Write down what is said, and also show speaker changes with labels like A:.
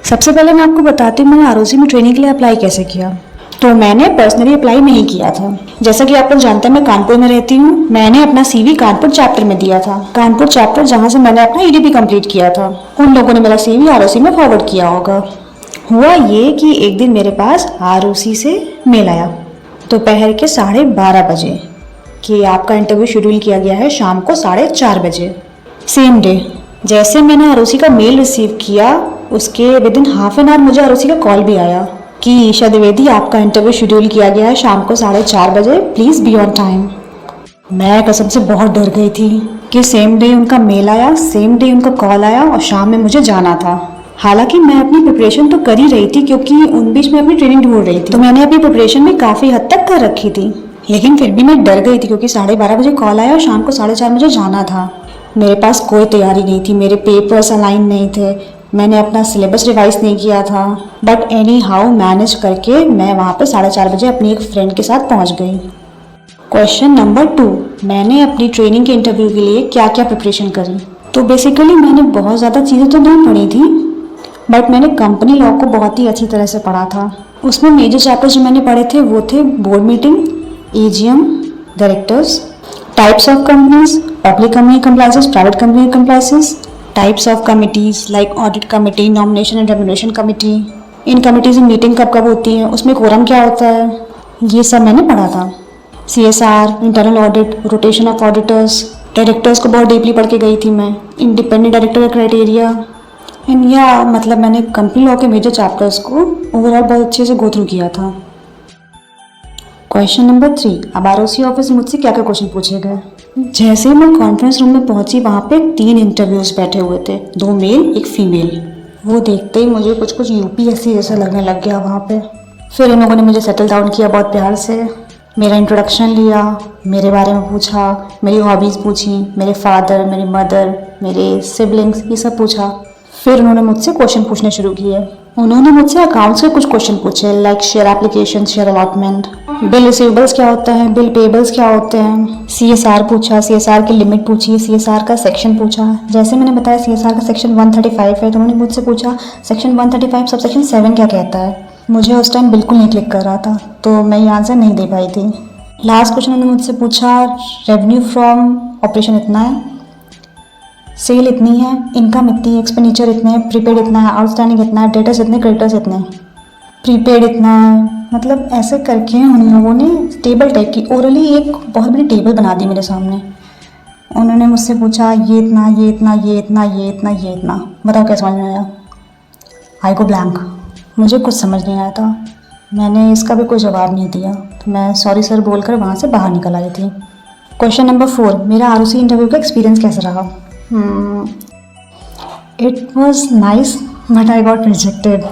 A: सबसे पहले मैं आपको बताती हूँ मैंने आरओसी में ट्रेनिंग के लिए अप्लाई कैसे किया। तो मैंने पर्सनली अप्लाई नहीं किया था। जैसा कि आप लोग जानते हैं मैं कानपुर में रहती हूँ। मैंने अपना सीवी कानपुर चैप्टर में दिया था। कानपुर चैप्टर जहाँ से मैंने अपना ईडीपी कंप्लीट किया था, उन लोगों ने मेरा सीवी आरओसी में फॉरवर्ड किया होगा। हुआ ये कि एक दिन मेरे पास आरओसी से मेल आया दोपहर के 12:30 बजे कि आपका इंटरव्यू शेड्यूल किया गया है शाम को 4:30 बजे, सेम डे। जैसे मैंने आरओसी का मेल रिसीव किया उसके with in half an hour मुझे आरओसी का कॉल भी आया कि ईशा द्विवेदी आपका इंटरव्यू शेड्यूल किया गया है शाम को 4:30 बजे, प्लीज़ बी ऑन टाइम। मैं कसम से बहुत डर गई थी कि सेम डे उनका मेल आया, सेम डे उनका कॉल आया और शाम में मुझे जाना था। हालांकि मैं अपनी प्रिपरेशन तो कर ही रही थी क्योंकि उन बीच में अपनी ट्रेनिंग ढूंढ रही थी, तो मैंने अपनी प्रिपरेशन भी काफ़ी हद तक कर रखी थी। लेकिन फिर भी मैं डर गई थी क्योंकि 12:30 बजे कॉल आया और शाम को 4:30 मुझे जाना था। मेरे पास कोई तैयारी नहीं थी, मेरे पेपर्स अलाइन नहीं थे, मैंने अपना सिलेबस रिवाइज नहीं किया था। बट एनी हाउ मैनेज करके मैं वहाँ पे 4:30 बजे अपनी एक फ्रेंड के साथ पहुँच गई। क्वेश्चन नंबर 2, मैंने अपनी ट्रेनिंग के इंटरव्यू के लिए क्या क्या प्रिपरेशन करी। तो बेसिकली मैंने बहुत ज़्यादा चीज़ें तो नहीं पढ़ी थी, बट मैंने कंपनी लॉ को बहुत ही अच्छी तरह से पढ़ा था। उसमें मेजर चैप्टर्स जो मैंने पढ़े थे वो थे board meeting, AGM, directors, types of companies, public company compliances, private company compliances, types of committees like audit committee, nomination and remuneration committee, in committees में मीटिंग कब कब होती है, उसमें कोरम क्या होता है, ये सब मैंने पढ़ा था। CSR, internal audit, rotation of auditors, directors को बहुत डीपली पढ़ के गई थी मैं, इंडिपेंडेंट डायरेक्टर का क्राइटेरिया एंड मतलब मैंने कंपनी लॉ के मेजर चैप्टर्स को ओवरऑल बहुत अच्छे से गो थ्रू किया था। क्वेश्चन नंबर 3, अब आरओसी ऑफिस में मुझसे क्या क्या क्वेश्चन पूछे गए। जैसे ही मैं कॉन्फ्रेंस रूम में पहुंची वहाँ पे 3 इंटरव्यूज बैठे हुए थे, 2 मेल 1 फीमेल। वो देखते ही मुझे कुछ यूपीएससी जैसा लगने लग गया वहाँ पे। फिर उन लोगों ने मुझे सेटल डाउन किया बहुत प्यार से, मेरा इंट्रोडक्शन लिया, मेरे बारे में पूछा, मेरी हॉबीज़ पूछी, मेरे फादर, मेरी मदर, मेरे सिबलिंग्स, ये सब पूछा। फिर उन्होंने मुझसे क्वेश्चन पूछने शुरू किए। उन्होंने मुझसे अकाउंट्स के कुछ क्वेश्चन पूछे like share application, share allotment, bill receivables क्या होता है, बिल पेबल्स क्या होते हैं, सीएसआर पूछा, सीएसआर की लिमिट पूछी, सीएसआर का सेक्शन पूछा। जैसे मैंने बताया सीएसआर का सेक्शन 135 है, तो उन्होंने मुझझसे पूछा सेक्शन 135 सब सेक्शन 7 क्या कहता है। मुझे उस टाइम बिल्कुल नहीं क्लिक कर रहा था तो मैं ये आंसर नहीं दे पाई थी। लास्ट क्वेश्चन उन्होंने मुझसे पूछा रेवेन्यू फ्रॉम ऑपरेशन इतना है, सेल इतनी है, इनकम इतनी है, एक्सपेंडिचर इतने हैं, प्रीपेड इतना है, आउटस्टैंडिंग इतना है, डेटर्स इतने, क्रेडिटर्स इतने, प्रीपेड इतना है। मतलब ऐसे करके उन लोगों ने टेबल टाइप की ओरली एक बहुत बड़ी टेबल बना दी मेरे सामने। उन्होंने मुझसे पूछा ये इतना, ये इतना, ये इतना, ये इतना, ये इतना, बताओ क्या समझ में आया। आई गो ब्लैंक, मुझे कुछ समझ नहीं आया था। मैंने इसका भी कोई जवाब नहीं दिया तो मैं सॉरी सर बोलकर वहाँ से बाहर निकल आई थी। क्वेश्चन नंबर 4, मेरा आरओसी इंटरव्यू का एक्सपीरियंस कैसा रहा। It was nice, but I got rejected.